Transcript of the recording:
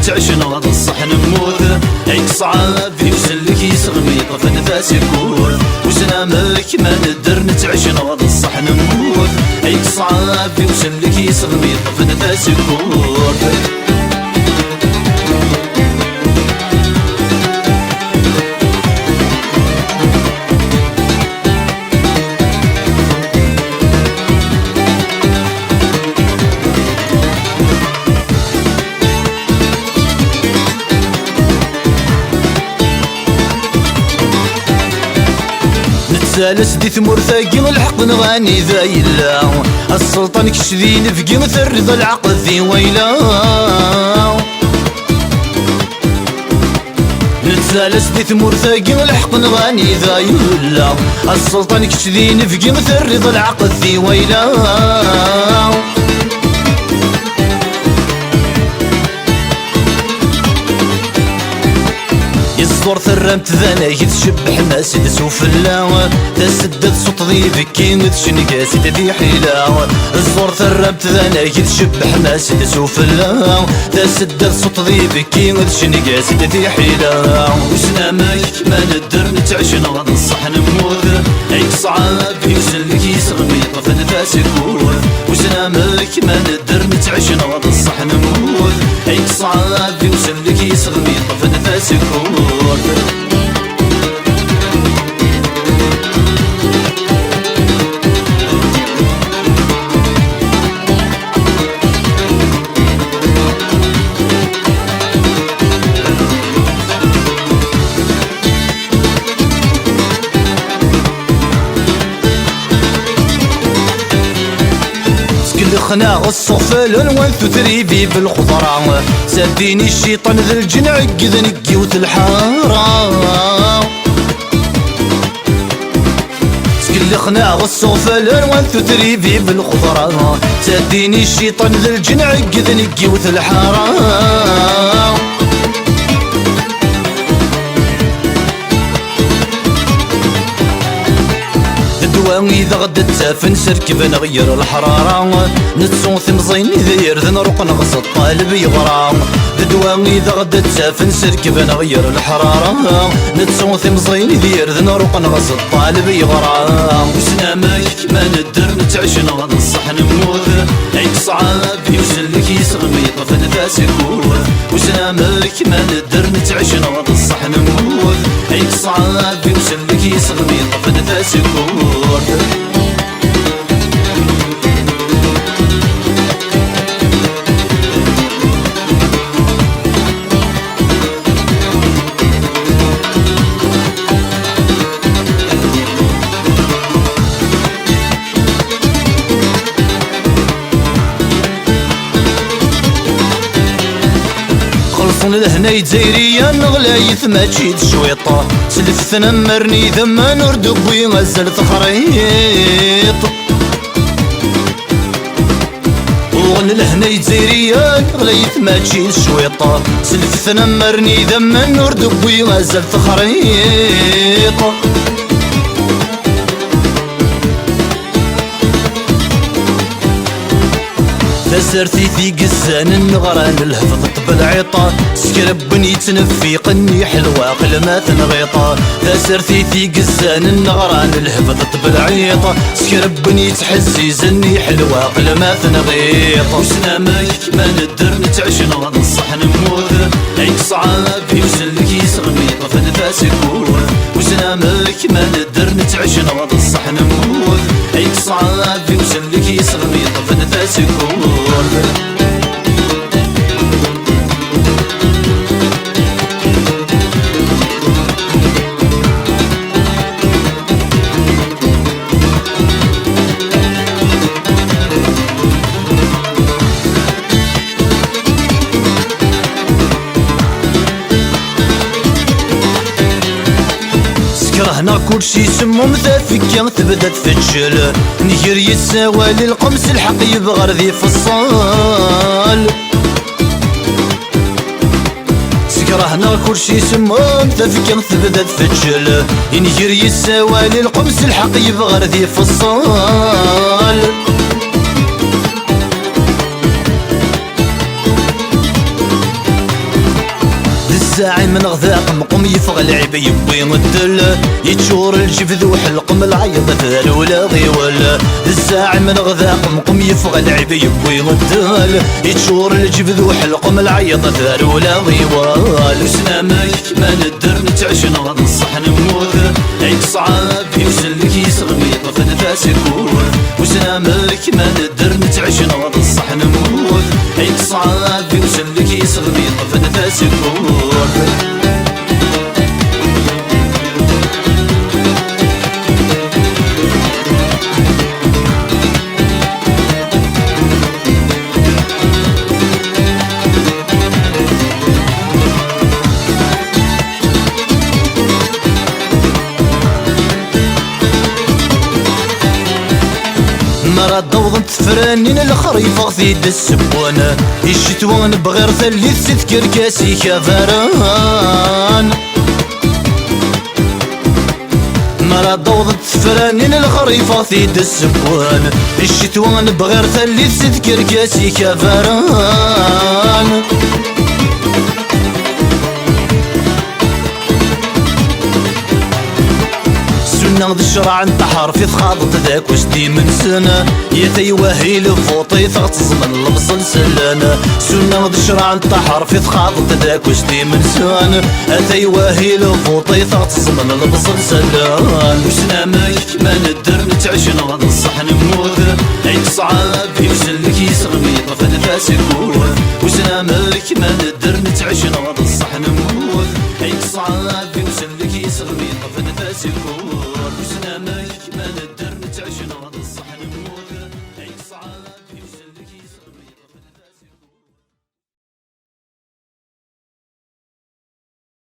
نتعشن غد الصح نموت عيك صعب يوصلك يسغمي طف نفاس يكون وسلامك ما ندر نتعشن غد الصح نموت عيك صعب يوصلك يسغمي طف نفاس يكون سالس دي ثمور ثاقي الحق نغاني ذا يلا السلطان كشذي نفقي مثل العقل ذي ويلا نتسالس دي ثمور ثاقي الحق نغاني ذا يلا السلطان كشذي نفقي مثل العقل ذي ويلا الصور ثرمت ذانا يتشبح ناس تسوف اللاوة تسدد صوت ذي بكي وتشنقاس ذي حيلاوة الصور ثرمت ذانا يتشبح ناس تسوف اللاوة تسدد صوت ذي بكي وتشنقاس ذي حيلاوة وسلامك ما ندر نتعشن غد الصح نموت عيك صعب يوصلك يسغمي طف نفاس يكون وسلامك ما ندر نتعشن غد الصح نموت عيك صعب يوصلك يسغمي طف نفاس يكون خناغ الصفل الوانث تريبي بالخضرة ساديني الشيطان ذا الجن عقد نقي وتالحارة سكل خناغ الصفل الوانث تريبي بالخضرة ساديني الشيطان ذا الجن عقد نقي وتالحارة إذا غدت تافن سركب نغير الحرارة نتصون ثمزين إذا يرذن روق نغص الطالب يغرى ذدوان إذا غدت تافن سركب نغير الحرارة نتصون ثمزين إذا يرذن روق نغص الطالب يغرى وسلامك ما ندر نتعشن غد الصح نموت عيك صعب يوصلك يسغمي طف نفاس يكون وسلامك ما ندر نتعشن غد الصح نموت عيك صعب يوصلك يسغمي طف نفاس يكون لهنا يتزيريا نغلايث ما تشيد شويطة سلفتنا مرني ذما نرد بوي غزل ثخريط وغن لهنا يتزيريا نغلايث ما تشيد شويطة سلفتنا مرني ذما نرد بوي غزل ثخريط تسرتي في قزان النغران الهفظ بالعطا سكرب يتنفي قني حلوة قل ما تنغيطا تسرتي في قزان النغران الهفظ بالعطا سكرب يتحزي زني حلوة قل ما تنغيطا وسلامك ما ندر نتعشن غد الصح نموت عيك صعب يوصلك يسغمي طف نفاس يكون وسلامك ما ندر نتعشن غد الصح نموت عيك صعب يوصلك يسغمي طف نفاس يكون كرهنا كل شي سمو مثافكة تبدا تفتشل نجر يساوى للقمس الحق يبغى ذي فصال سكرهنا كل شي سمو مثافكة تبدا تفتشل نجر يساوى للقمس الحق يبغى ذي فصال الزاعم نغذاق مقوم يفغ العيب يبوي الدل يتشور الجفذ وحلقم العيض ثال ولا غيول الزاعم نغذاق مقوم يفغ العيب يبوي الدل يتشور الجفذ وحلقم العيض ثال ولا غيول وسلامك ما ندر نتعش نغض الصح نموت عيد صعاب يوصلك يسغم يطفى نفاسك وسلامك ما ندر نتعش نغض الصح نموت عيد صعاب يوصلك يسغم يطفى نفاسك مرة دوضت فرانين الخريفة غثيد السبوانة الشتوان بغير ثلث تذكر كاسي كفران مرة دوضت فرانين الخريفة غثيد السبوان الشتوان بغير ثلث تذكر كاسي كفران نغض الشرع انتحر في ثخاضت ذاك وجدي من سنة يتيوهي لفوطي ثغتزم اللبص لسلانة نغض الشرع انتحر في ثخاضت ذاك وجدي من سنة يتيوهي لفوطي ثغتزم اللبص لسلانة وسلامك ما ندر نتعش نغض الصح نموت عيد صعاب يوصلك يسغم يطفى نفاسك وسلامك ما ندر نتعش نغض الصح نموت